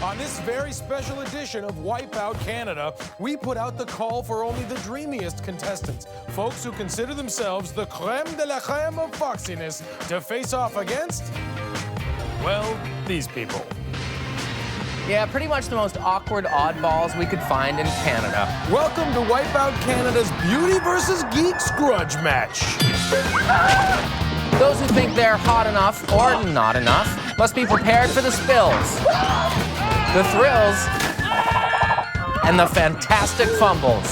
On this very special edition of Wipeout Canada, we put out the call for only the dreamiest contestants, folks who consider themselves the creme de la creme of foxiness, to face off against, well, these people. Yeah, pretty much the most awkward oddballs we could find in Canada. Welcome to Wipeout Canada's Beauty versus Geeks grudge match. Those who think they're hot enough or not enough must be prepared for the spills, the thrills, and the fantastic fumbles.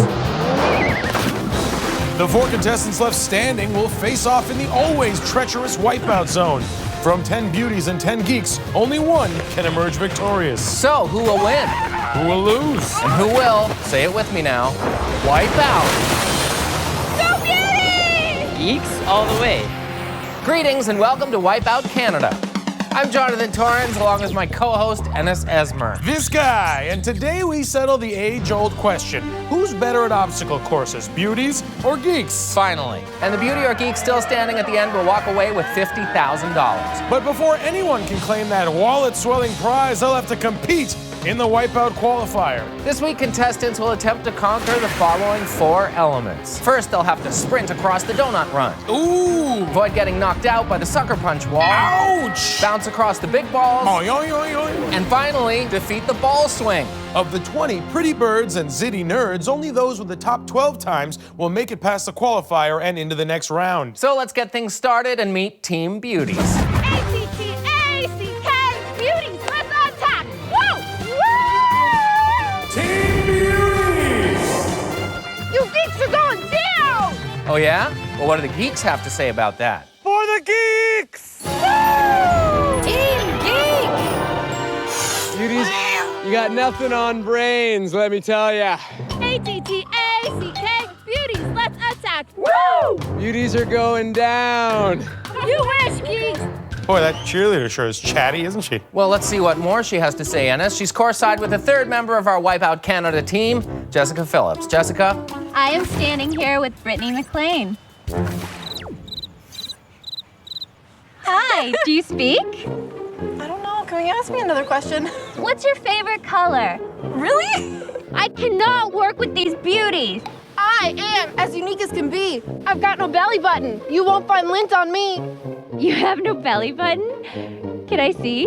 The 4 contestants left standing will face off in the always treacherous Wipeout zone. From 10 beauties and 10 geeks, only one can emerge victorious. So, who will win? Who will lose? And who will, say it with me now, wipe out? Go Beauties! Geeks all the way. Greetings and welcome to Wipeout Canada. I'm Jonathan Torrens, along with my co-host, Ennis Esmer. This guy, and today we settle the age-old question. Who's better at obstacle courses, beauties or geeks? Finally. And the beauty or geek still standing at the end will walk away with $50,000. But before anyone can claim that wallet-swelling prize, they'll have to compete in the Wipeout qualifier. This week, contestants will attempt to conquer the following 4 elements. First, they'll have to sprint across the donut run. Ooh! Avoid getting knocked out by the sucker punch wall. Ouch! Bounce across the big balls. Oy, oy, oy, oy. And finally, defeat the ball swing. Of the 20 pretty birds and zitty nerds, only those with the top 12 times will make it past the qualifier and into the next round. So let's get things started and meet Team Beauties. A-C-T-A-C-K, Beauties, let's attack! Woo! Woo! Team Beauties! You geeks are going down! Oh yeah? Well, what do the geeks have to say about that? For the geeks! Woo! Team Geek! Beauties, you got nothing on brains, let me tell ya. A-T-T-A-C-K, Beauties, let's attack! Woo! Beauties are going down. You wish, geeks! Boy, that cheerleader sure is chatty, isn't she? Well, let's see what more she has to say, Ennis. She's courtside with the 3rd member of our Wipeout Canada team, Jessica Phillips. Jessica? I am standing here with Brittany McLean. Hi, do you speak? I don't know. Can you ask me another question? What's your favorite color? Really? I cannot work with these beauties. I am as unique as can be. I've got no belly button. You won't find lint on me. You have no belly button? Can I see?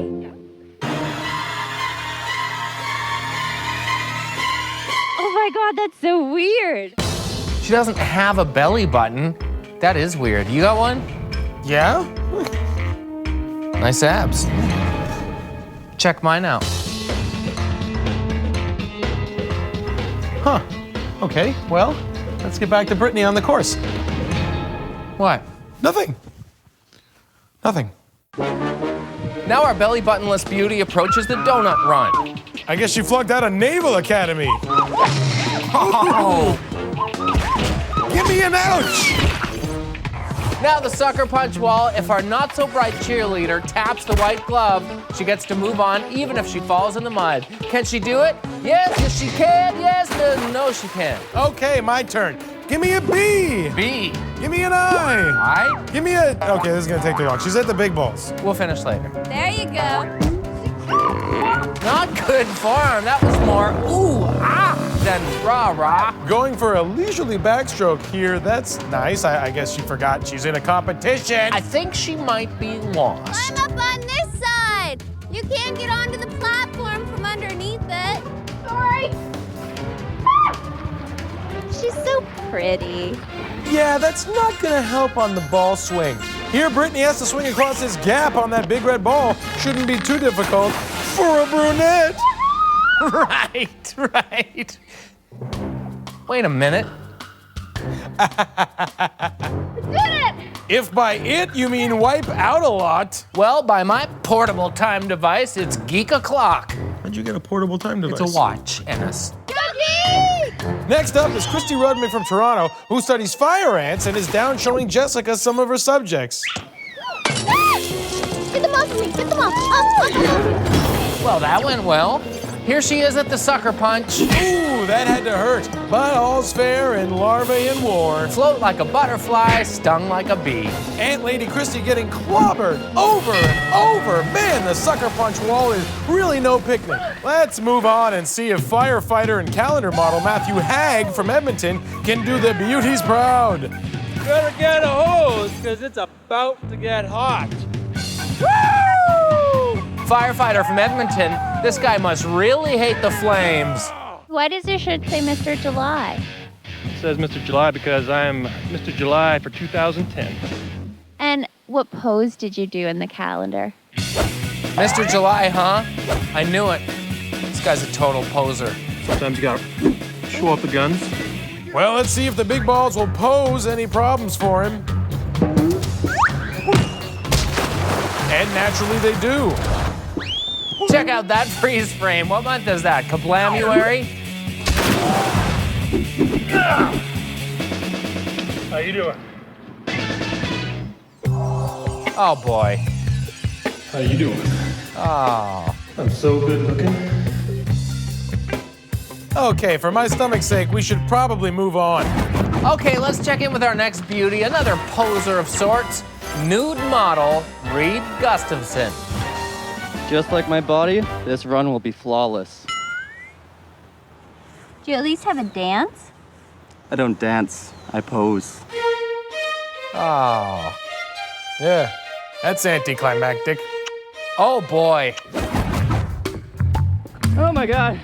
Oh my God, that's so weird. She doesn't have a belly button. That is weird. You got one? Yeah? Nice abs. Check mine out. Huh. Okay, well, let's get back to Brittany on the course. What? Nothing. Nothing. Now our belly buttonless beauty approaches the donut run. I guess she flunked out of Naval Academy. Oh. Give me an ouch! Now the sucker punch wall. If our not-so-bright cheerleader taps the white glove, she gets to move on even if she falls in the mud. Can she do it? Yes, she can. Yes, no, she can. Okay, my turn. Give me a B. B. Give me an I. I? Give me a... Okay, this is gonna take too long. She's at the big balls. We'll finish later. There you go. Not good form. That was more ooh, ah, than rah-rah. Going for a leisurely backstroke here. That's nice. I guess she forgot she's in a competition. I think she might be lost. I'm up on this side. You can't get onto the platform from underneath it. Sorry. She's so pretty. Yeah, that's not gonna help on the ball swing. Here, Brittany has to swing across this gap on that big red ball. Shouldn't be too difficult for a brunette. Right. Wait a minute. Did it! If by it you mean wipe out a lot. Well, by my portable time device, it's geek o'clock. How'd you get a portable time device? It's a watch, Ennis. Next up is Christy Rudman from Toronto, who studies fire ants and is down showing Jessica some of her subjects. Get them off me, get them off. Well, that went well. Here she is at the sucker punch. Ooh, that had to hurt. But all's fair in larvae and war. Float like a butterfly, stung like a bee. Aunt Lady Christie getting clobbered over and over. Man, the sucker punch wall is really no picnic. Let's move on and see if firefighter and calendar model Matthew Haig from Edmonton can do the Beauties proud. Better get a hose, because it's about to get hot. Firefighter from Edmonton, this guy must really hate the flames. Why does your shirt say Mr. July? It says Mr. July because I am Mr. July for 2010. And what pose did you do in the calendar? Mr. July, huh? I knew it. This guy's a total poser. Sometimes you gotta show off the guns. Well, let's see if the big balls will pose any problems for him. And naturally they do. Check out that freeze frame. What month is that? Kablamuary? How you doing? Oh boy. How you doing? Oh. I'm so good looking. Okay, for my stomach's sake, we should probably move on. Okay, let's check in with our next beauty, another poser of sorts, nude model Reed Gustafson. Just like my body, this run will be flawless. Do you at least have a dance? I don't dance, I pose. Oh. Yeah, that's anticlimactic. Oh boy. Oh my God.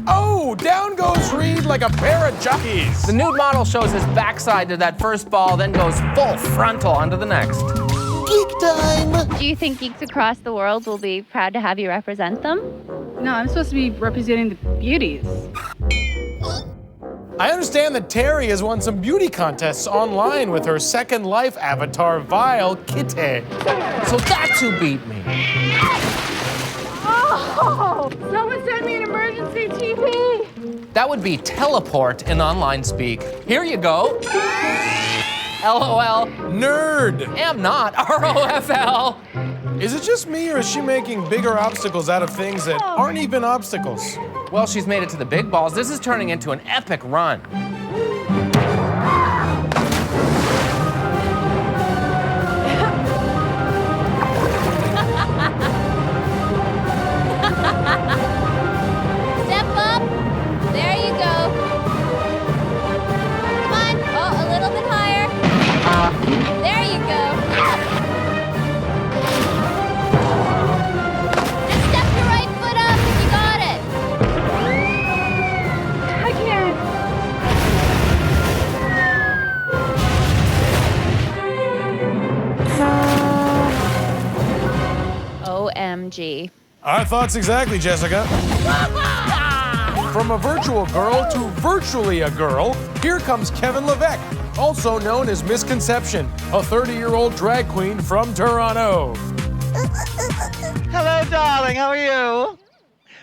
Oh, down goes Reed like a pair of jockeys. The nude model shows his backside to that first ball, then goes full frontal onto the next. Geek time. Do you think geeks across the world will be proud to have you represent them? No, I'm supposed to be representing the Beauties. I understand that Terry has won some beauty contests online with her Second Life avatar, Vile Kitty. So that's who beat me. Oh! Someone send me an emergency TP! That would be teleport in online speak. Here you go. LOL. Nerd. Am not. ROFL. Is it just me or is she making bigger obstacles out of things that aren't even obstacles? Well, she's made it to the big balls. This is turning into an epic run. Step up. There you go. Come on. Oh, a little bit higher. There you go. Just step your right foot up and you got it. I can't. OMG. Our thoughts exactly, Jessica. From a virtual girl to virtually a girl, here comes Kevin Levesque, also known as Misconception, a 30-year-old drag queen from Toronto. Hello, darling. How are you?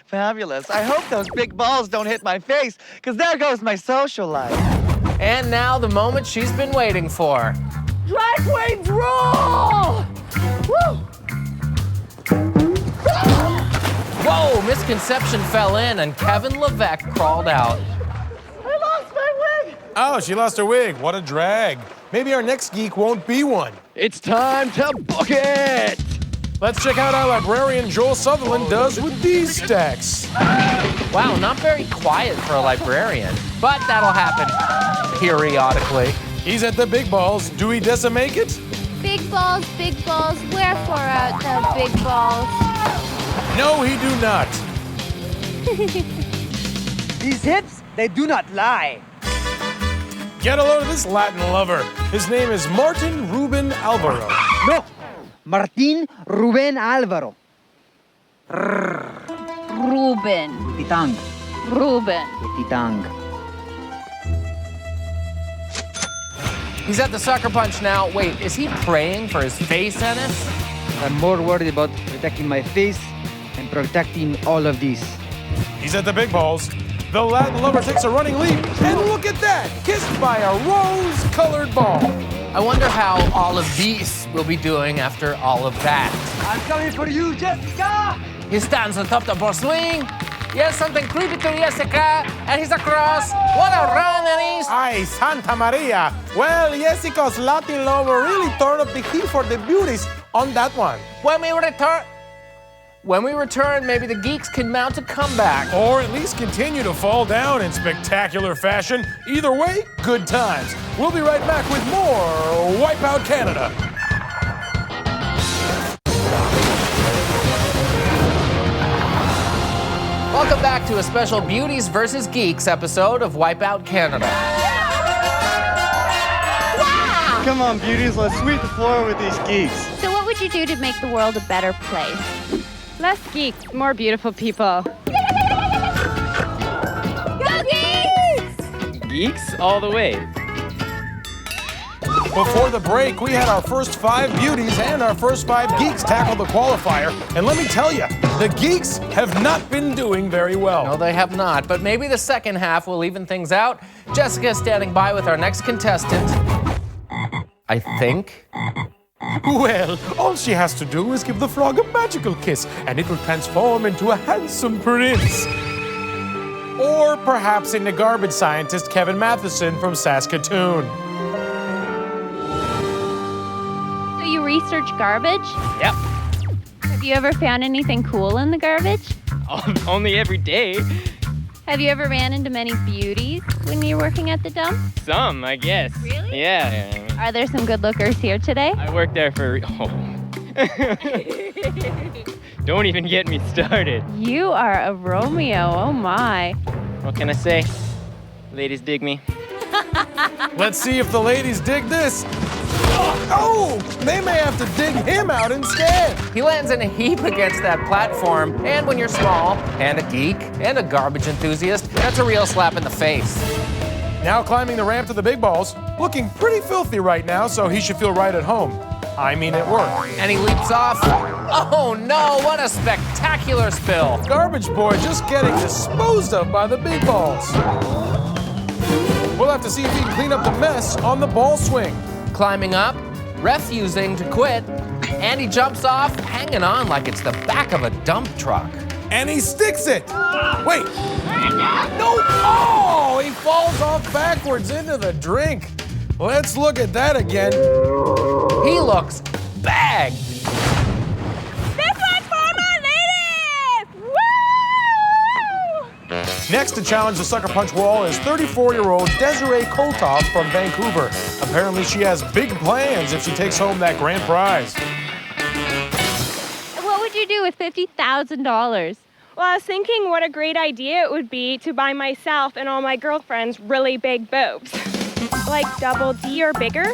Fabulous. I hope those big balls don't hit my face, because there goes my social life. And now the moment she's been waiting for. Drag queens rule! Woo! Whoa, Misconception fell in and Kevin Levesque crawled out. I lost my wig! Oh, she lost her wig. What a drag. Maybe our next geek won't be one. It's time to book it! Let's check out how librarian Joel Sutherland does with these stacks. Wow, not very quiet for a librarian, but that'll happen periodically. He's at the big balls. Do he make it? Big balls, wherefore art thou big balls? No, he do not. These hips, they do not lie. Get a load of this Latin lover. His name is Martin Ruben Alvaro. No, Martin Ruben Alvaro. Ruben. Titang. Ruben. Titang. He's at the sucker punch now. Wait, is he praying for his face, Ennis? I'm more worried about protecting my face and protecting all of these. He's at the big balls. The Latin lover takes a running leap, and look at that! Kissed by a rose-colored ball. I wonder how all of these will be doing after all of that. I'm coming for you, Jessica! He stands on top of the ball swing. Yes, something creepy to Jessica, and he's across. What a run, and he's... Ay, Santa Maria. Well, Jessica's Latin lover really turned up the heat for the Beauties on that one. When we return, maybe the Geeks can mount a comeback. Or at least continue to fall down in spectacular fashion. Either way, good times. We'll be right back with more Wipeout Canada. Welcome back to a special Beauties versus Geeks episode of Wipeout Canada. Wow! Come on, Beauties, let's sweep the floor with these geeks. So what would you do to make the world a better place? Less geeks, more beautiful people. Go Geeks! Geeks all the way. Before the break, we had our first 5 Beauties and our first 5 Geeks tackle the qualifier. And let me tell you, the Geeks have not been doing very well. No, they have not, but maybe the second half will even things out. Jessica is standing by with our next contestant. I think. Well, all she has to do is give the frog a magical kiss, and it will transform into a handsome prince. Or perhaps into garbage scientist Kevin Matheson from Saskatoon. So you research garbage? Yep. Have you ever found anything cool in the garbage? Only every day. Have you ever ran into many beauties when you're working at the dump? Some, I guess. Really? Yeah. Are there some good lookers here today? I work there for... Oh. Don't even get me started. You are a Romeo, oh my. What can I say? Ladies dig me. Let's see if the ladies dig this. Oh, they may have to dig him out instead. He lands in a heap against that platform, and when you're small, and a geek, and a garbage enthusiast, that's a real slap in the face. Now climbing the ramp to the big balls, looking pretty filthy right now, so he should feel right at home. I mean at work. And he leaps off. Oh no, what a spectacular spill. Garbage boy just getting disposed of by the big balls. We'll have to see if he can clean up the mess on the ball swing. Climbing up, refusing to quit, and he jumps off, hanging on like it's the back of a dump truck. And he sticks it. Wait. No. Oh, he falls off backwards into the drink. Let's look at that again. He looks bagged. This one's for my ladies! Woo! Next to challenge the sucker punch wall is 34-year-old Desiree Koltov from Vancouver. Apparently she has big plans if she takes home that grand prize. What would you do with $50,000? Well, I was thinking what a great idea it would be to buy myself and all my girlfriends really big boobs. Like double D or bigger.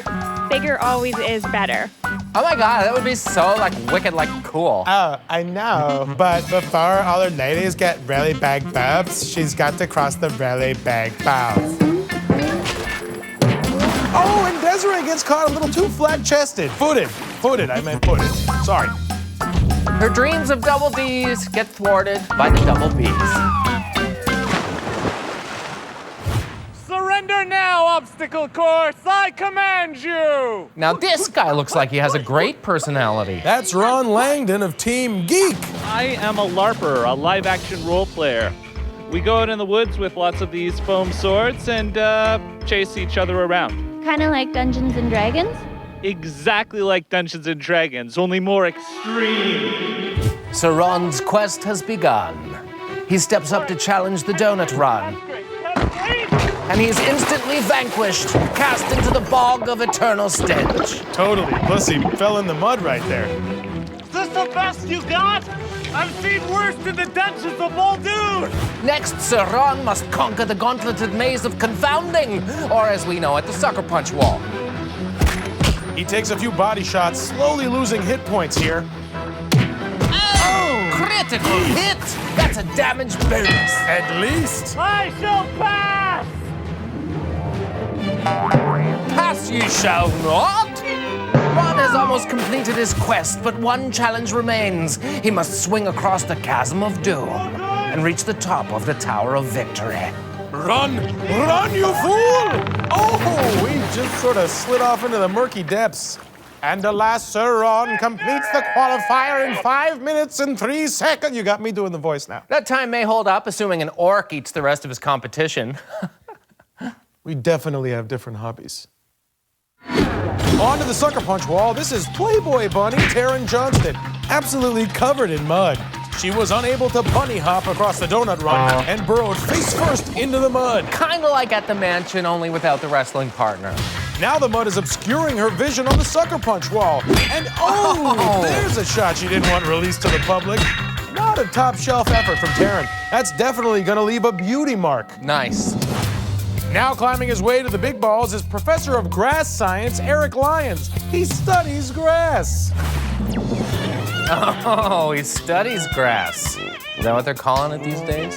Bigger always is better. Oh my God, that would be so wicked, cool. Oh, I know. But before all her ladies get really big boobs, she's got to cross the really big balls. Oh, and Desiree gets caught a little too flat-chested. Footed, I meant footed. Sorry. Her dreams of double Ds get thwarted by the double Bs. Surrender now, obstacle course! I command you! Now this guy looks like he has a great personality. That's Ron Langdon of Team Geek. I am a LARPer, a live-action role player. We go out in the woods with lots of these foam swords and chase each other around. Kind of like Dungeons and Dragons? Exactly like Dungeons and Dragons, only more extreme. Sir Ron's quest has begun. He steps up to challenge the donut run. And he's instantly vanquished, cast into the bog of eternal stench. Totally, plus he fell in the mud right there. Is this the best you got? I've seen worse in the dungeons of Muldoon! Next, Sir Ron must conquer the gauntleted maze of confounding, or as we know it, the sucker punch wall. He takes a few body shots, slowly losing hit points here. Oh! Critical hit! That's a damage bonus. At least. I shall pass! Pass ye shall not! Ron has almost completed his quest, but one challenge remains. He must swing across the chasm of doom and reach the top of the Tower of Victory. Run! Run, you fool! Oh, we just sort of slid off into the murky depths. And alas, Sir Ron completes the qualifier in 5 minutes and 3 seconds. You got me doing the voice now. That time may hold up, assuming an orc eats the rest of his competition. We definitely have different hobbies. On to the sucker punch wall. This is Playboy bunny Taryn Johnston, absolutely covered in mud. She was unable to bunny hop across the donut run and burrowed face first into the mud. Kinda like at the mansion, only without the wrestling partner. Now the mud is obscuring her vision on the sucker punch wall. And there's a shot she didn't want released to the public. Not a top shelf effort from Taryn. That's definitely gonna leave a beauty mark. Nice. Now climbing his way to the big balls is Professor of Grass Science, Eric Lyons. He studies grass. Oh, he studies grass. Is that what they're calling it these days?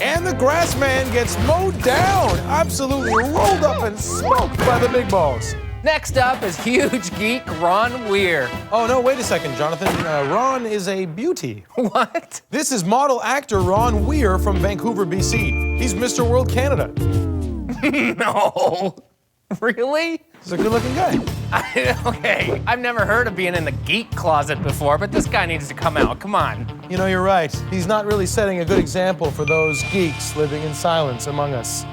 And the grass man gets mowed down, absolutely rolled up and smoked by the big balls. Next up is huge geek Ron Weir. Oh, no, wait a second, Jonathan. Ron is a beauty. What? This is model actor Ron Weir from Vancouver, BC. He's Mr. World Canada. No. Really? He's a good-looking guy. Okay, I've never heard of being in the geek closet before, but this guy needs to come out. Come on. You know, you're right. He's not really setting a good example for those geeks living in silence among us.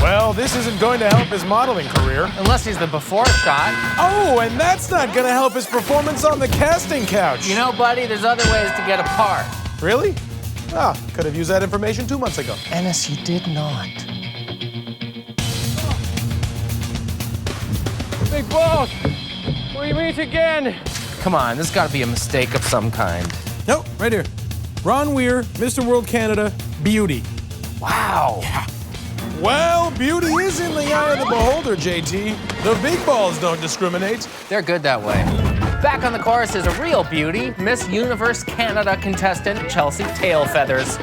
Well, this isn't going to help his modeling career. Unless he's the before shot. Oh, and that's not going to help his performance on the casting couch. You know, buddy, there's other ways to get a part. Really? Ah, could have used that information 2 months ago. Ennis, you did not. Big boss, we meet again. Come on, this has got to be a mistake of some kind. Nope, right here. Ron Weir, Mr. World Canada, beauty. Wow. Yeah. Well, beauty is in the eye of the beholder, JT. The big balls don't discriminate. They're good that way. Back on the course is a real beauty, Miss Universe Canada contestant Chelsea Tailfeathers.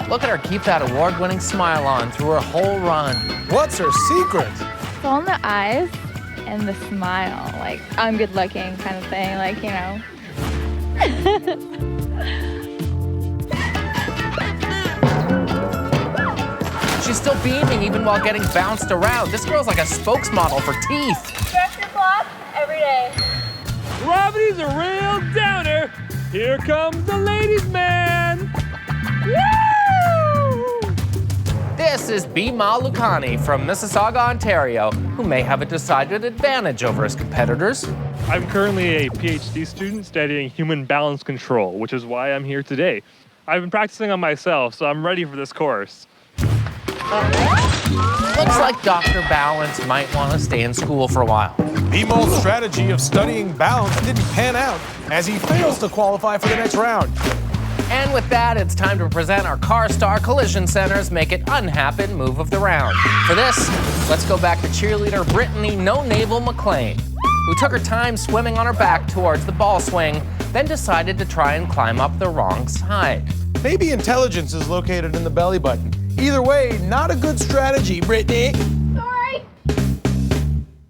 Look at her keep that award-winning smile on through her whole run. What's her secret? It's all in the eyes and the smile, like I'm good looking kind of thing, like, you know. She's still beaming even while getting bounced around. This girl's like a spokesmodel for teeth. Stretch your block every day. Gravity's a real downer. Here comes the ladies' man. Woo! This is Bimal Lukani from Mississauga, Ontario, who may have a decided advantage over his competitors. I'm currently a PhD student studying human balance control, which is why I'm here today. I've been practicing on myself, so I'm ready for this course. Looks like Dr. Balance might want to stay in school for a while. Bimal's strategy of studying balance didn't pan out as he fails to qualify for the next round. And with that, it's time to present our Car Star Collision Center's Make It Unhappen move of the round. For this, let's go back to cheerleader Brittany No Navel McLean, who took her time swimming on her back towards the ball swing, then decided to try and climb up the wrong side. Maybe intelligence is located in the belly button. Either way, not a good strategy, Brittany. Sorry.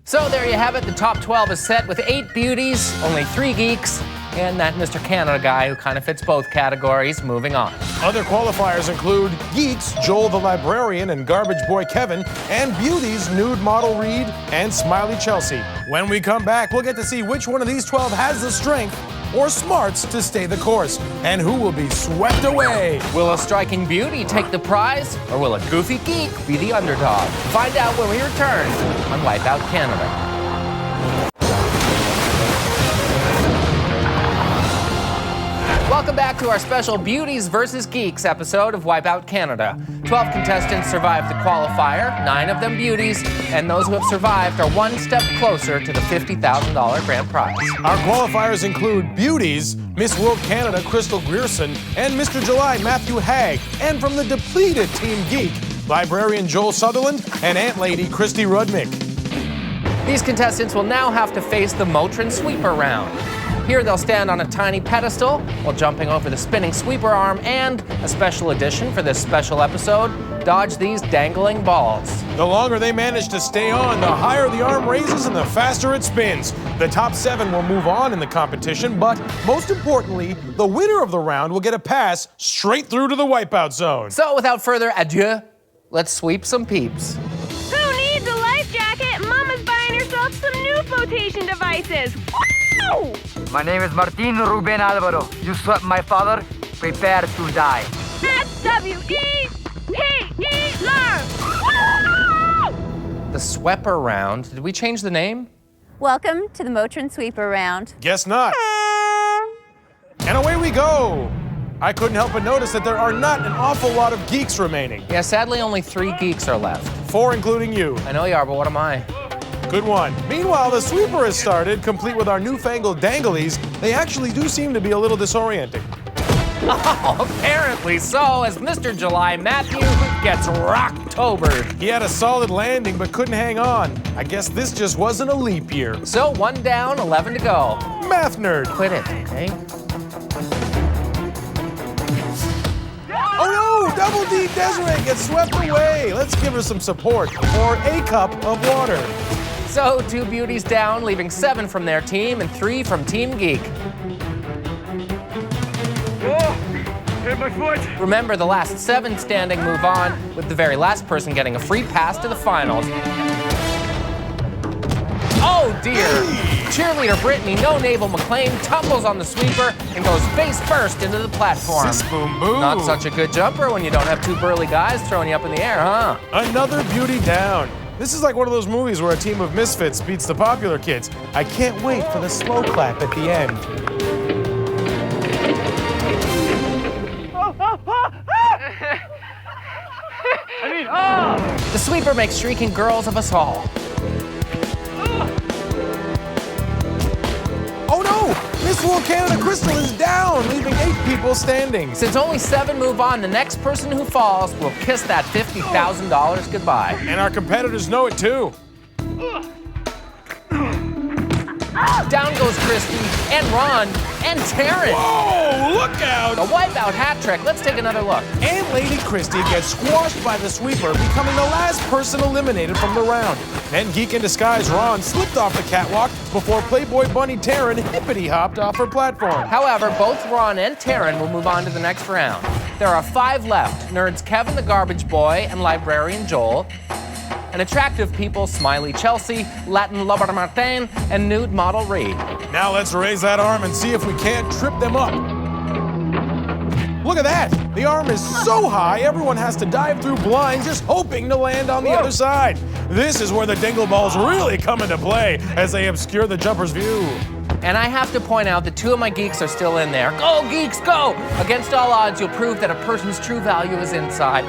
So there you have it. The top 12 is set with 8 beauties, only 3 geeks, and that Mr. Canada guy who kind of fits both categories. Moving on. Other qualifiers include Geeks, Joel the Librarian and Garbage Boy Kevin, and Beauties, Nude Model Reed and Smiley Chelsea. When we come back, we'll get to see which one of these 12 has the strength or smarts to stay the course, and who will be swept away. Will a striking beauty take the prize, or will a goofy geek be the underdog? Find out when we return on Wipeout Canada. Welcome back to our special Beauties versus Geeks episode of Wipeout Canada. 12 contestants survived the qualifier, 9 of them beauties, and those who have survived are one step closer to the $50,000 grand prize. Our qualifiers include Beauties, Miss World Canada Crystal Grierson, and Mr. July Matthew Haig, and from the depleted Team Geek, Librarian Joel Sutherland and Ant Lady Christy Rudnick. These contestants will now have to face the Motrin Sweeper round. Here they'll stand on a tiny pedestal while jumping over the spinning sweeper arm and, a special edition for this special episode, dodge these dangling balls. The longer they manage to stay on, the higher the arm raises and the faster it spins. The top 7 will move on in the competition, but most importantly, the winner of the round will get a pass straight through to the wipeout zone. So without further ado, let's sweep some peeps. Who needs a life jacket? Mama's buying herself some new flotation devices. Wow! My name is Martin Ruben Alvaro. You swept my father. Prepare to die. SWEPER! The Sweeper round. Did we change the name? Welcome to the Motrin Sweeper round. Guess not. And away we go. I couldn't help but notice that there are not an awful lot of geeks remaining. Yeah, sadly only 3 geeks are left. 4 including you. I know you are, but what am I? Good one. Meanwhile, the sweeper has started, complete with our newfangled danglies. They actually do seem to be a little disorienting. Oh, apparently so, as Mr. July Matthew gets rocktobered. He had a solid landing but couldn't hang on. I guess this just wasn't a leap year. So 1 down, 11 to go. Math nerd. Quit it, okay? Oh no! Double D Desiree gets swept away. Let's give her some support or a cup of water. So 2 beauties down, leaving 7 from their team and 3 from Team Geek. Hit my foot. Remember, the last 7 standing move on, with the very last person getting a free pass to the finals. Oh dear! Cheerleader Brittany, no Naval McLean, tumbles on the sweeper and goes face first into the platform. Sis boom boom. Not such a good jumper when you don't have 2 burly guys throwing you up in the air, huh? Another beauty down. This is like one of those movies where a team of misfits beats the popular kids. I can't wait for the slow clap at the end. The sweeper makes shrieking girls of us all. Oh no! Miss World Canada Crystal is down, leaving 8 people standing. Since only 7 move on, the next person who falls will kiss that $50,000 goodbye. And our competitors know it too. Down goes Christy, and Ron, and Taryn. Whoa, look out! A wipeout hat trick. Let's take another look. And Lady Christie gets squashed by the sweeper, becoming the last person eliminated from the round. Then Geek in Disguise Ron slipped off the catwalk before Playboy Bunny Taryn hippity-hopped off her platform. However, both Ron and Taryn will move on to the next round. There are 5 left. Nerds Kevin the Garbage Boy and Librarian Joel. And attractive people Smiley Chelsea, Latin Lover Martin, and nude model Reed. Now let's raise that arm and see if we can't trip them up. Look at that! The arm is so high, everyone has to dive through blinds just hoping to land on the other side. This is where the dingle balls really come into play as they obscure the jumper's view. And I have to point out that 2 of my geeks are still in there. Go, geeks, go! Against all odds, you'll prove that a person's true value is inside.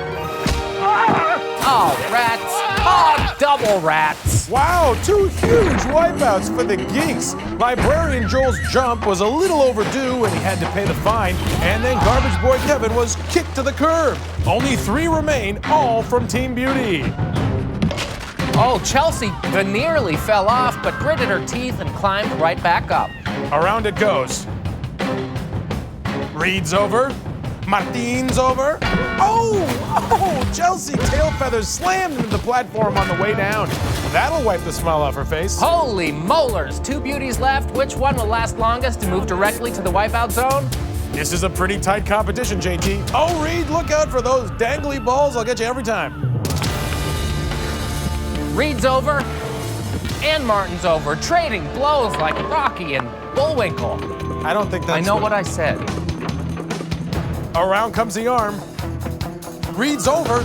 Oh, rats. Oh, double rats. Wow, 2 huge wipeouts for the geeks. Librarian Joel's jump was a little overdue and he had to pay the fine. And then Garbage Boy Kevin was kicked to the curb. Only 3 remain, all from Team Beauty. Oh, Chelsea nearly fell off, but gritted her teeth and climbed right back up. Around it goes. Reed's over. Martin's over. Oh, Chelsea tail feathers slammed into the platform on the way down. That'll wipe the smile off her face. Holy molars, 2 beauties left. Which one will last longest to move directly to the wipeout zone? This is a pretty tight competition, JT. Oh, Reed, look out for those dangly balls. I'll get you every time. Reed's over, and Martin's over, trading blows like Rocky and Bullwinkle. I don't think that's I know what I said. Around comes the arm. Reed's over.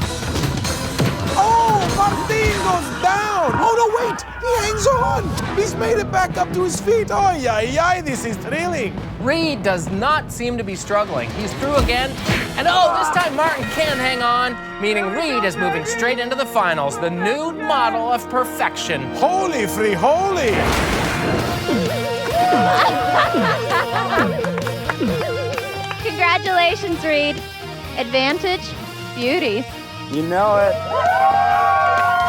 Oh, Martin goes down. Oh, no, wait. He hangs on. He's made it back up to his feet. Oh, yeah, this is thrilling. Reed does not seem to be struggling. He's through again. And oh, this time Martin can hang on, meaning Reed is moving straight into the finals, the nude model of perfection. Holy free holy. Congratulations, Reed. Advantage, Beauties. You know it.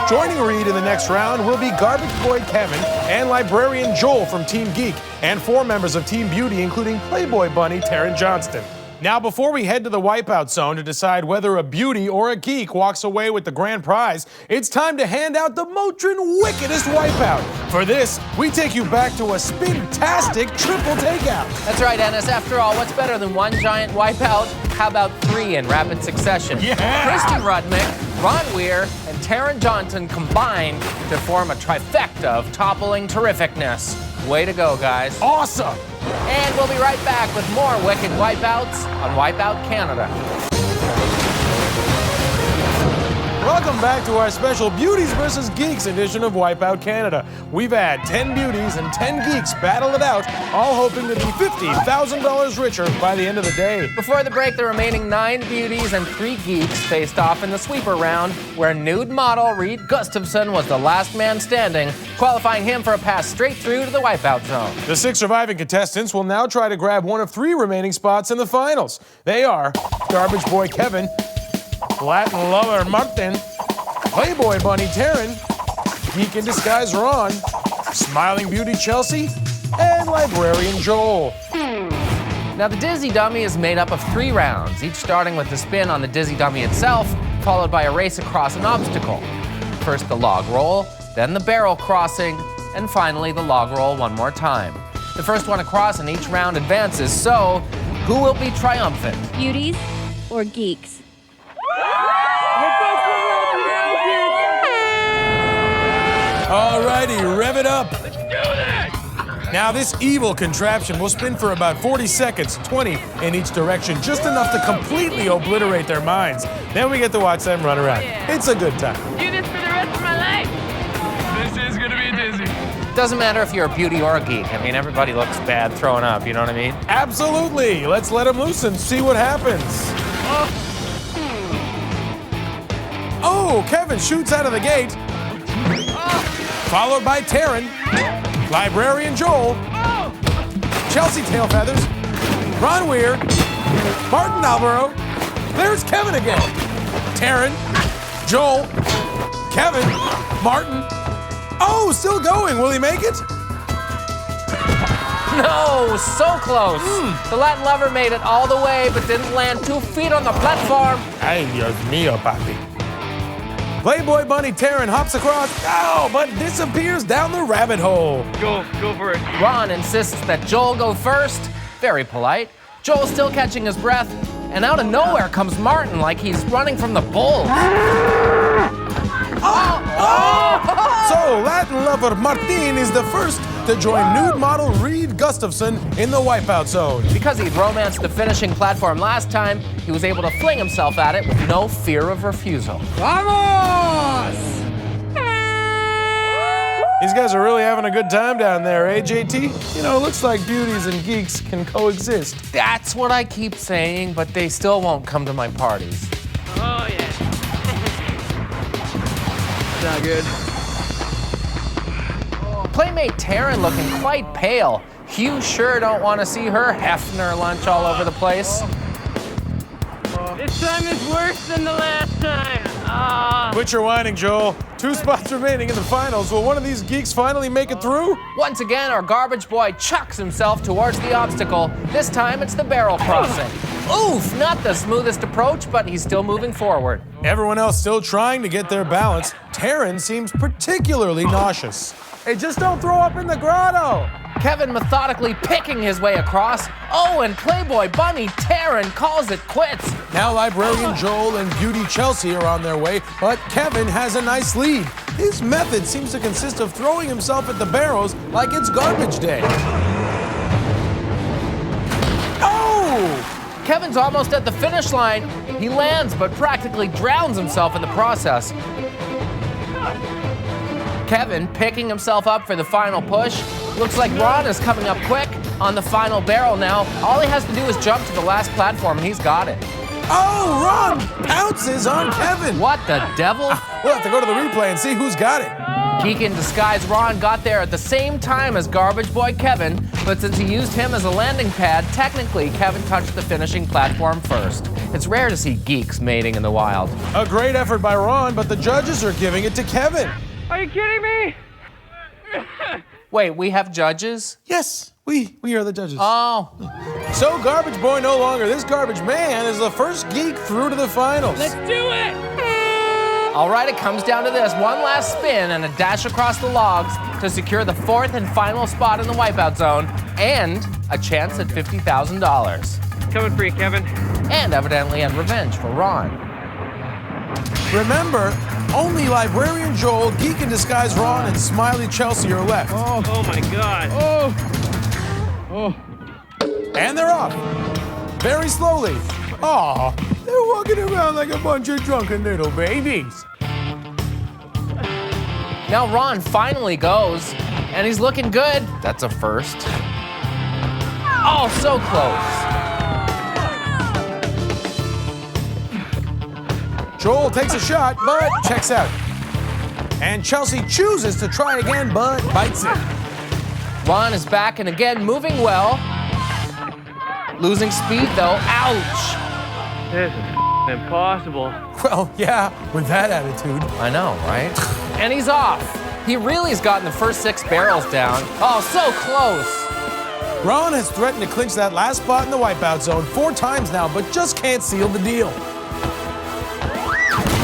Joining Reed in the next round will be Garbage Boy Kevin and Librarian Joel from Team Geek, and 4 members of Team Beauty, including Playboy Bunny Taryn Johnston. Now, before we head to the wipeout zone to decide whether a beauty or a geek walks away with the grand prize, it's time to hand out the Motrin Wickedest Wipeout. For this, we take you back to a spin-tastic triple takeout. That's right, Ennis. After all, what's better than one giant wipeout? How about 3 in rapid succession? Yeah! Christy Rudnick, Ron Weir, and Taryn Johnson combined to form a trifecta of toppling terrificness. Way to go, guys. Awesome! And we'll be right back with more wicked wipeouts on Wipeout Canada. Welcome back to our special Beauties vs. Geeks edition of Wipeout Canada. We've had 10 beauties and 10 geeks battle it out, all hoping to be $50,000 richer by the end of the day. Before the break, the remaining 9 beauties and 3 geeks faced off in the sweeper round, where nude model Reed Gustafson was the last man standing, qualifying him for a pass straight through to the wipeout zone. The 6 surviving contestants will now try to grab one of 3 remaining spots in the finals. They are Garbage Boy Kevin, Latin Lover Martin, Playboy Bunny Taryn, Geek in Disguise Ron, Smiling Beauty Chelsea, and Librarian Joel. Now, the Dizzy Dummy is made up of 3 rounds, each starting with the spin on the Dizzy Dummy itself, followed by a race across an obstacle. First the log roll, then the barrel crossing, and finally the log roll one more time. The first one across in each round advances, so who will be triumphant? Beauties or geeks? Alrighty, rev it up. Let's do this! Now, this evil contraption will spin for about 40 seconds, 20 in each direction, just enough to completely obliterate their minds. Then we get to watch them run around. It's a good time. Do this for the rest of my life. This is gonna be dizzy. Doesn't matter if you're a beauty or a geek. I mean, everybody looks bad throwing up, you know what I mean? Absolutely. Let's let them loose and see what happens. Oh, Kevin shoots out of the gate. Followed by Taryn, Librarian Joel, Chelsea Tailfeathers, Ron Weir, Martin Alvaro. There's Kevin again. Taryn, Joel, Kevin, Martin. Oh, still going. Will he make it? No, so close. The Latin Lover made it all the way, but didn't land 2 feet on the platform. Ay, Dios mío, papi. Playboy Bunny Taryn hops across, but disappears down the rabbit hole. Go for it. Ron insists that Joel go first. Very polite. Joel's still catching his breath, and out of nowhere comes Martin like he's running from the bulls. So Latin Lover Martin is the first to join nude model Reed Gustafson in the wipeout zone. Because he'd romanced the finishing platform last time, he was able to fling himself at it with no fear of refusal. Vamos! These guys are really having a good time down there, eh, JT? You know, it looks like beauties and geeks can coexist. That's what I keep saying, but they still won't come to my parties. Oh, yeah. Not good. Playmate Taryn looking quite pale. You sure don't want to see her Hefner lunch all over the place. This time is worse than the last time. Quit your whining, Joel. 2 spots remaining in the finals. Will one of these geeks finally make it through? Once again, our garbage boy chucks himself towards the obstacle. This time, it's the barrel crossing. Oof, not the smoothest approach, but he's still moving forward. Everyone else still trying to get their balance. Taryn seems particularly nauseous. Hey, just don't throw up in the grotto. Kevin methodically picking his way across. Oh, and Playboy Bunny Taryn calls it quits. Now Librarian Joel and Beauty Chelsea are on their way, but Kevin has a nice lead. His method seems to consist of throwing himself at the barrels like it's garbage day. Oh! Kevin's almost at the finish line. He lands, but practically drowns himself in the process. Kevin picking himself up for the final push. Looks like Ron is coming up quick on the final barrel now. All he has to do is jump to the last platform and he's got it. Oh, Ron pounces on Kevin. What the devil? We'll have to go to the replay and see who's got it. Geek in Disguise Ron got there at the same time as Garbage Boy Kevin, but since he used him as a landing pad, technically Kevin touched the finishing platform first. It's rare to see geeks mating in the wild. A great effort by Ron, but the judges are giving it to Kevin. Are you kidding me? Wait, we have judges? Yes, we are the judges. Oh. So Garbage Boy no longer this Garbage Man is the first geek through to the finals. Let's do it! All right, it comes down to this. One last spin and a dash across the logs to secure the fourth and final spot in the wipeout zone and a chance at $50,000. Coming for you, Kevin. And evidently a revenge for Ron. Remember, only Librarian Joel, Geek in Disguise Ron, and Smiley Chelsea are left. Oh my God. And they're off. Very slowly. Aw, they're walking around like a bunch of drunken little babies. Now Ron finally goes, and he's looking good. That's a first. Oh, so close. Joel takes a shot, but checks out. And Chelsea chooses to try again, but bites it. Ron is back and again moving well. Losing speed though, ouch. This is impossible. Well, yeah, with that attitude. I know, right? And he's off. He really has gotten the first 6 barrels down. Oh, so close. Ron has threatened to clinch that last spot in the wipeout zone 4 times now, but just can't seal the deal.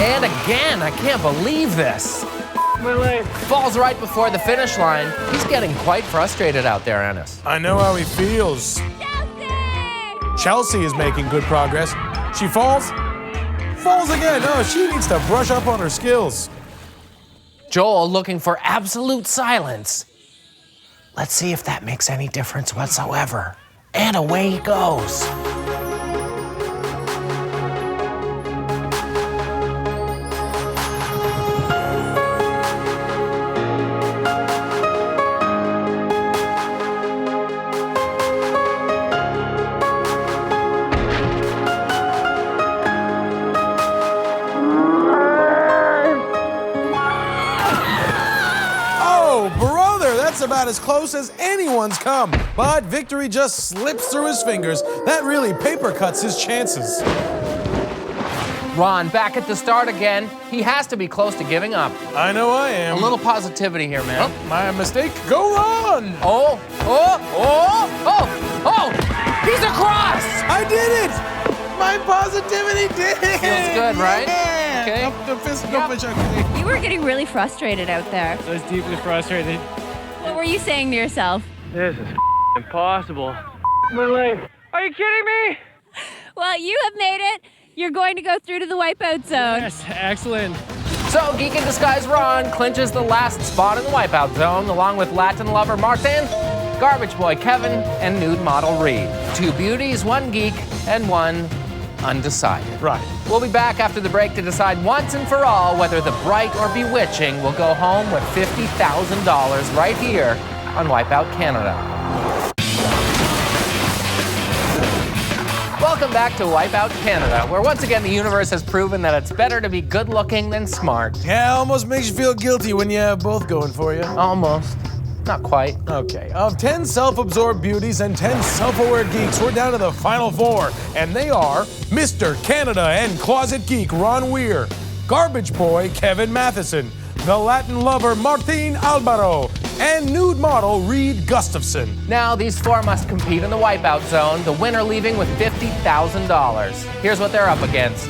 And again, I can't believe this. My leg. Falls right before the finish line. He's getting quite frustrated out there, Ennis. I know how he feels. Chelsea is making good progress. She falls again. No, she needs to brush up on her skills. Joel looking for absolute silence. Let's see if that makes any difference whatsoever. And away he goes. That's about as close as anyone's come. But victory just slips through his fingers. That really paper cuts his chances. Ron back at the start again. He has to be close to giving up. I know I am. A little positivity here, man. Oh, my mistake. Go Ron! Oh! He's across! I did it! My positivity did it! Feels good, right? Yeah. Okay. Up the fist, okay. You were getting really frustrated out there. I was deeply frustrated. What were you saying to yourself? This is impossible. My leg. Are you kidding me? Well, you have made it. You're going to go through to the wipeout zone. Yes, excellent. So, Geek in Disguise Ron clinches the last spot in the wipeout zone, along with Latin lover Martin, Garbage Boy Kevin, and nude model Reed. 2 beauties, 1 geek, and 1 undecided. Right. We'll be back after the break to decide once and for all whether the bright or bewitching will go home with $50,000 right here on Wipeout Canada. Welcome back to Wipeout Canada, where once again the universe has proven that it's better to be good looking than smart. Yeah, almost makes you feel guilty when you have both going for you. Almost. Not quite. Okay, of 10 self-absorbed beauties and 10 self-aware geeks, we're down to the final 4, and they are Mr. Canada and Closet Geek Ron Weir, Garbage Boy Kevin Matheson, the Latin lover Martin Albaro, and nude model Reed Gustafson. Now, these 4 must compete in the wipeout zone, the winner leaving with $50,000. Here's what they're up against.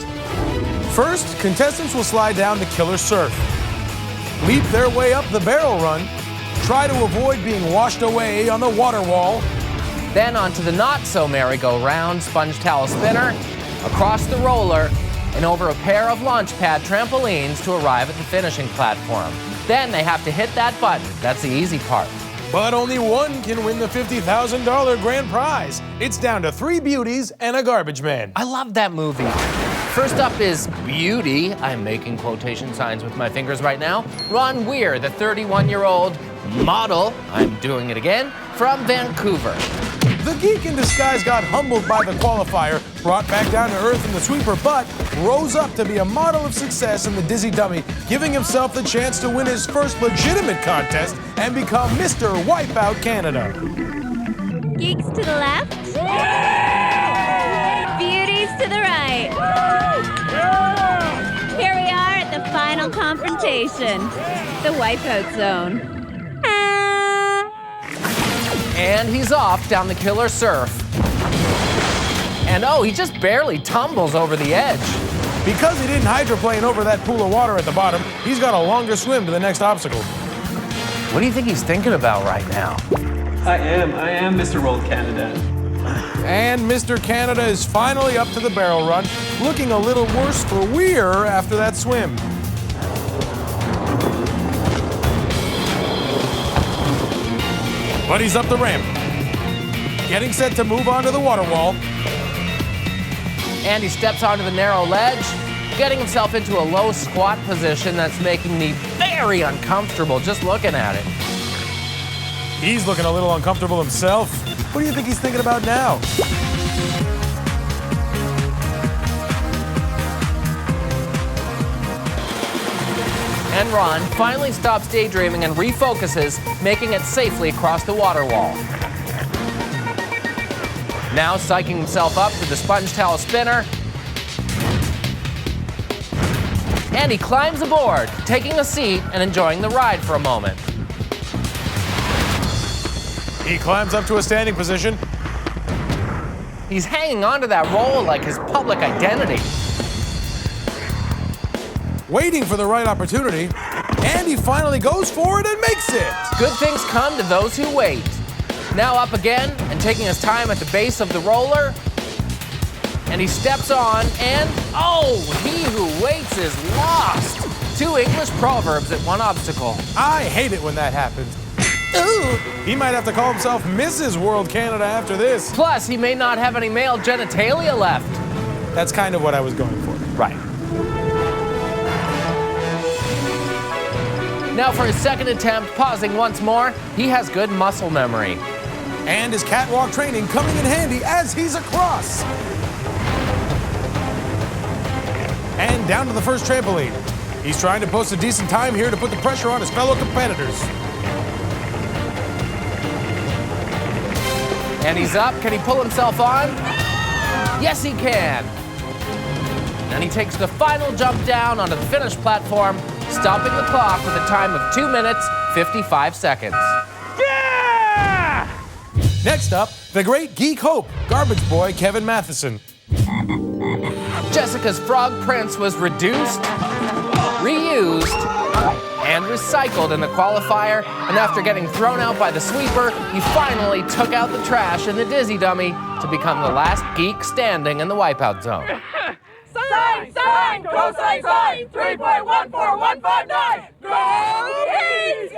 First, contestants will slide down the killer surf, leap their way up the barrel run, try to avoid being washed away on the water wall. Then onto the not-so-merry-go-round sponge towel spinner, across the roller, and over a pair of launch pad trampolines to arrive at the finishing platform. Then they have to hit that button. That's the easy part. But only one can win the $50,000 grand prize. It's down to 3 beauties and a garbage man. I love that movie. First up is Beauty. I'm making quotation signs with my fingers right now. Ron Weir, the 31-year-old model, I'm doing it again, from Vancouver. The geek in disguise got humbled by the qualifier, brought back down to earth in the sweeper, but rose up to be a model of success in the dizzy dummy, giving himself the chance to win his first legitimate contest and become Mr. Wipeout Canada. Geeks to the left. Beauties to the right. Here we are at the final confrontation, the Wipeout Zone. And he's off down the killer surf. And oh, he just barely tumbles over the edge. Because he didn't hydroplane over that pool of water at the bottom, he's got a longer swim to the next obstacle. What do you think he's thinking about right now? I am Mr. World Canada. And Mr. Canada is finally up to the barrel run, looking a little worse for wear after that swim. But he's up the ramp, getting set to move onto the water wall. And he steps onto the narrow ledge, getting himself into a low squat position that's making me very uncomfortable just looking at it. He's looking a little uncomfortable himself. What do you think he's thinking about now? And Ron finally stops daydreaming and refocuses, making it safely across the water wall. Now psyching himself up to the sponge towel spinner. And he climbs aboard, taking a seat and enjoying the ride for a moment. He climbs up to a standing position. He's hanging onto that roll like his public identity. Waiting for the right opportunity, and he finally goes for it and makes it. Good things come to those who wait. Now up again and taking his time at the base of the roller. And he steps on and, oh, he who waits is lost. 2 English proverbs at 1 obstacle. I hate it when that happens. Ooh. He might have to call himself Mrs. World Canada after this. Plus, he may not have any male genitalia left. That's kind of what I was going for. Right. Now for his second attempt, pausing once more, he has good muscle memory. And his catwalk training coming in handy as he's across. And down to the first trampoline. He's trying to post a decent time here to put the pressure on his fellow competitors. And he's up. Can he pull himself on? Yes, he can. And he takes the final jump down onto the finish platform, stopping the clock with a time of 2 minutes, 55 seconds. Yeah! Next up, the great geek hope, garbage boy Kevin Matheson. Jessica's frog prince was reduced, reused, and recycled in the qualifier, and after getting thrown out by the sweeper, he finally took out the trash in the dizzy dummy to become the last geek standing in the wipeout zone. Sign, sign, cosine, sign, 3.14159. Go Geeks!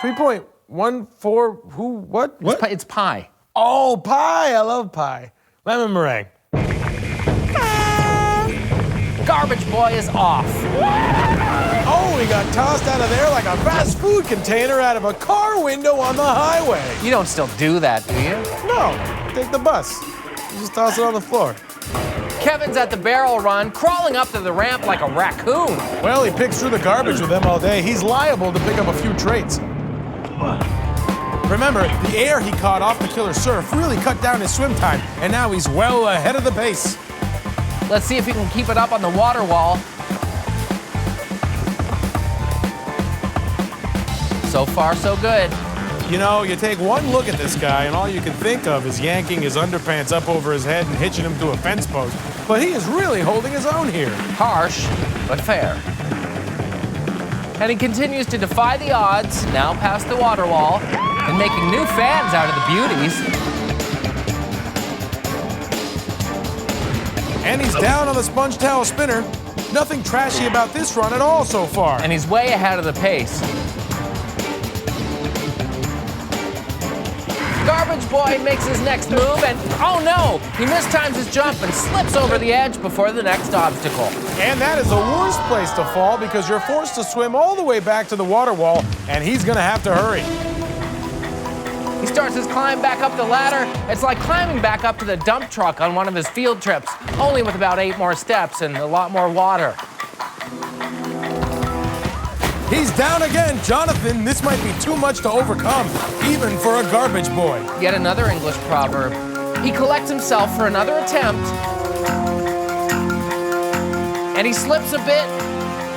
3.14, who, what? It's pie. Oh, pie, I love pie. Lemon meringue. Garbage boy is off. Oh, he got tossed out of there like a fast food container out of a car window on the highway. You don't still do that, do you? No, take the bus. You just toss it on the floor. Kevin's at the barrel run, crawling up to the ramp like a raccoon. Well, he picks through the garbage with them all day. He's liable to pick up a few traits. Remember, the air he caught off the killer surf really cut down his swim time, and now he's well ahead of the pace. Let's see if he can keep it up on the water wall. So far, so good. You know, you take one look at this guy, and all you can think of is yanking his underpants up over his head and hitching him to a fence post. But he is really holding his own here. Harsh, but fair. And he continues to defy the odds, now past the water wall, and making new fans out of the Beauties. And he's down on the sponge towel spinner. Nothing trashy about this run at all so far. And he's way ahead of the pace. Garbage boy makes his next move and, oh no, he mistimes his jump and slips over the edge before the next obstacle. And that is the worst place to fall because you're forced to swim all the way back to the water wall, and he's gonna have to hurry. He starts his climb back up the ladder. It's like climbing back up to the dump truck on one of his field trips, only with about 8 more steps and a lot more water. He's down again, Jonathan. This might be too much to overcome, even for a garbage boy. Yet another English proverb. He collects himself for another attempt, and he slips a bit,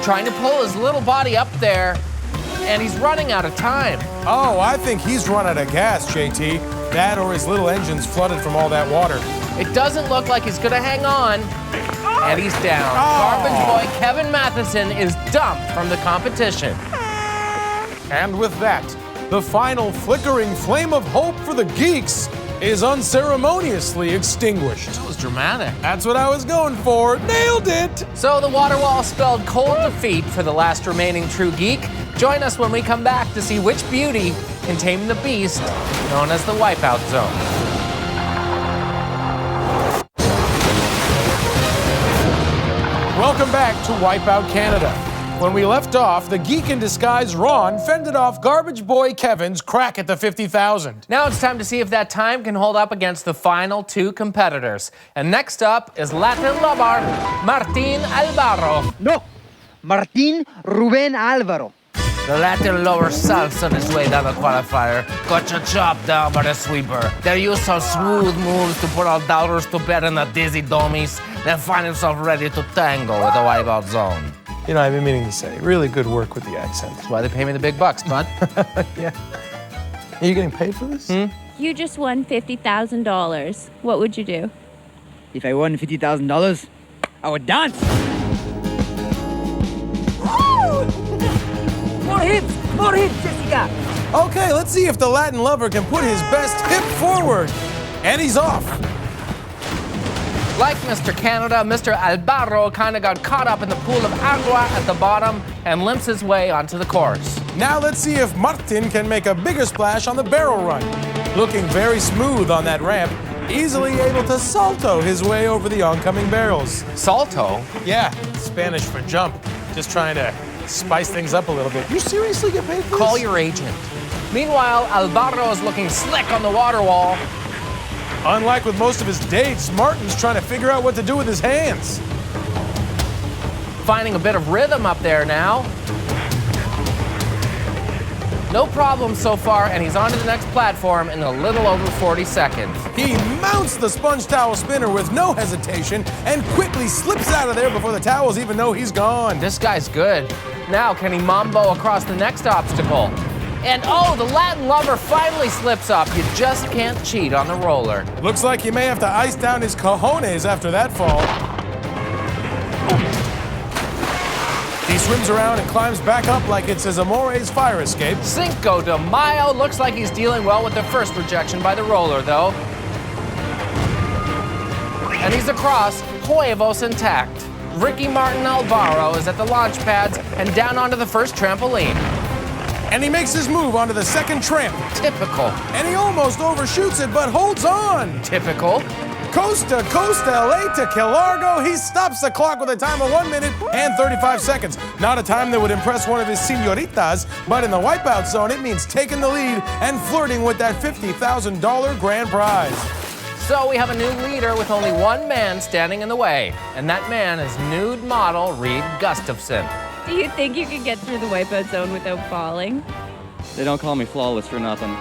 trying to pull his little body up there, and he's running out of time. Oh, I think he's run out of gas, JT. That or his little engine's flooded from all that water. It doesn't look like he's gonna hang on, and he's down. Garbage boy Kevin Matheson is dumped from the competition. And with that, the final flickering flame of hope for the Geeks is unceremoniously extinguished. That was dramatic. That's what I was going for. Nailed it! So the water wall spelled cold defeat for the last remaining true geek. Join us when we come back to see which beauty can tame the beast known as the Wipeout Zone. Welcome back to Wipeout Canada. When we left off, the geek in disguise Ron fended off garbage boy Kevin's crack at the 50,000. Now it's time to see if that time can hold up against the final 2 competitors. And next up is Latin lover Martin Alvaro. No, Martin Ruben Alvaro. The Latin lover salts on his way down the qualifier. Got your chop down by the sweeper. They use some smooth moves to put all doubters to bed in the dizzy dummies, then find himself ready to tango with the Wipeout Zone. You know, I've been meaning to say, really good work with the accent. That's why they pay me the big bucks, bud. Yeah. Are you getting paid for this? You just won $50,000. What would you do? If I won $50,000, I would dance. More hits, Jessica. Okay, let's see if the Latin lover can put his best hip forward. And he's off. Like Mr. Canada, Mr. Alvaro kind of got caught up in the pool of agua at the bottom and limps his way onto the course. Now let's see if Martin can make a bigger splash on the barrel run. Looking very smooth on that ramp, easily able to salto his way over the oncoming barrels. Salto? Yeah, Spanish for jump. Just trying to spice things up a little bit. You seriously get paid for Call this? your agent. Meanwhile, Alvaro is looking slick on the water wall. Unlike with most of his dates, Martin's trying to figure out what to do with his hands. Finding a bit of rhythm up there now. No problem so far, and he's on to the next platform in a little over 40 seconds. He mounts the sponge towel spinner with no hesitation and quickly slips out of there before the towels even know he's gone. This guy's good. Now, can he mambo across the next obstacle? And oh, the Latin lover finally slips up. You just can't cheat on the roller. Looks like he may have to ice down his cojones after that fall. He swims around and climbs back up like it's his Amore's fire escape. Cinco de Mayo. Looks like he's dealing well with the first rejection by the roller, though. And he's across, huevos intact. Ricky Martin Alvaro is at the launch pads and down onto the first trampoline. And he makes his move onto the second tramp. Typical. And he almost overshoots it, but holds on. Typical. Coast to coast, LA to Key Largo, he stops the clock with a time of 1 minute and 35 seconds. Not a time that would impress one of his senoritas, but in the Wipeout Zone, it means taking the lead and flirting with that $50,000 grand prize. So we have a new leader with only one man standing in the way, and that man is nude model Reed Gustafson. Do you think you could get through the Wipeout Zone without falling? They don't call me flawless for nothing.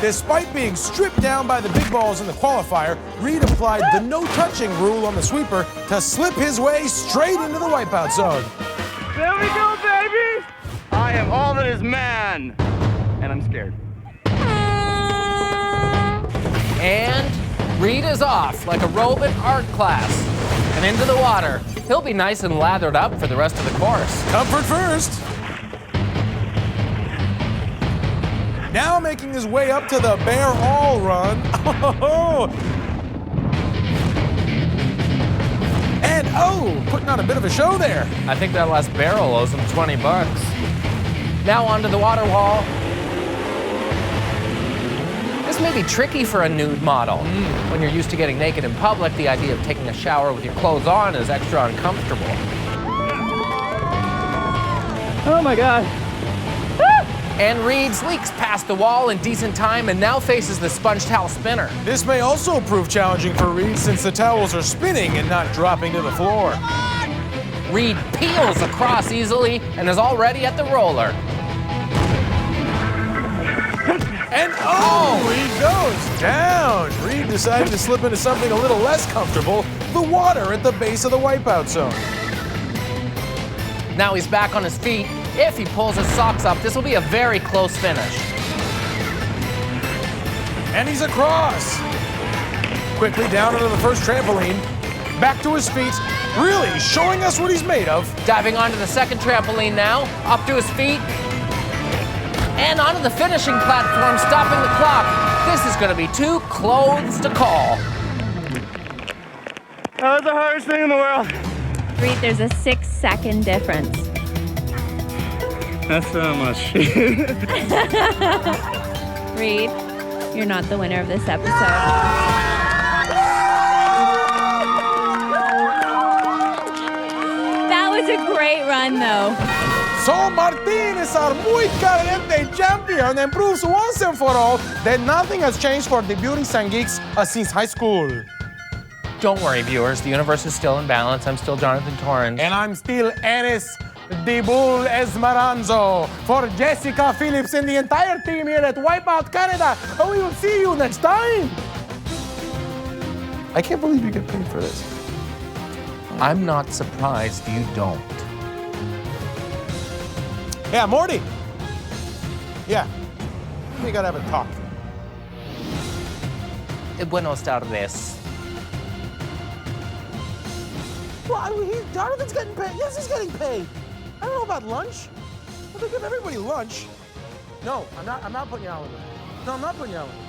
Despite being stripped down by the big balls in the qualifier, Reed applied the no-touching rule on the sweeper to slip his way straight into the Wipeout Zone. There we go, baby! I am all that is man, and I'm scared. And Reed is off like a robe in art class and into the water. He'll be nice and lathered up for the rest of the course. Comfort first. Now making his way up to the bear all run. And putting on a bit of a show there. I think that last barrel owes him 20 bucks. Now onto the water wall. This may be tricky for a nude model. When you're used to getting naked in public, the idea of taking a shower with your clothes on is extra uncomfortable. Oh my God. And Reed leaks past the wall in decent time and now faces the sponge towel spinner. This may also prove challenging for Reed since the towels are spinning and not dropping to the floor. Reed peels across easily and is already at the roller. And he goes down. Reed decided to slip into something a little less comfortable, the water at the base of the wipeout zone. Now he's back on his feet. If he pulls his socks up, this will be a very close finish. And he's across. Quickly down onto the first trampoline, back to his feet, really showing us what he's made of. Diving onto the second trampoline now, up to his feet, and onto the finishing platform, stopping the clock. This is gonna be too close to call. That was the hardest thing in the world. Reed, there's a 6-second difference. That's so much. Reed, you're not the winner of this episode. That was a great run, though. So Martinez, our muy caliente champion, and proves once and for all that nothing has changed for the Beauties and Geeks since high school. Don't worry, viewers. The universe is still in balance. I'm still Jonathan Torrens. And I'm still Enes the Bull Esmaranzo. For Jessica Phillips and the entire team here at Wipeout Canada. And we will see you next time. I can't believe you get paid for this. I'm not surprised you don't. Yeah, Morty. Yeah. We gotta have a talk. Buenos tardes. Well, Jonathan's getting paid. Yes, he's getting paid. I don't know about lunch. Well, they give everybody lunch. No, I'm not putting you out with it. No, I'm not putting you out with it.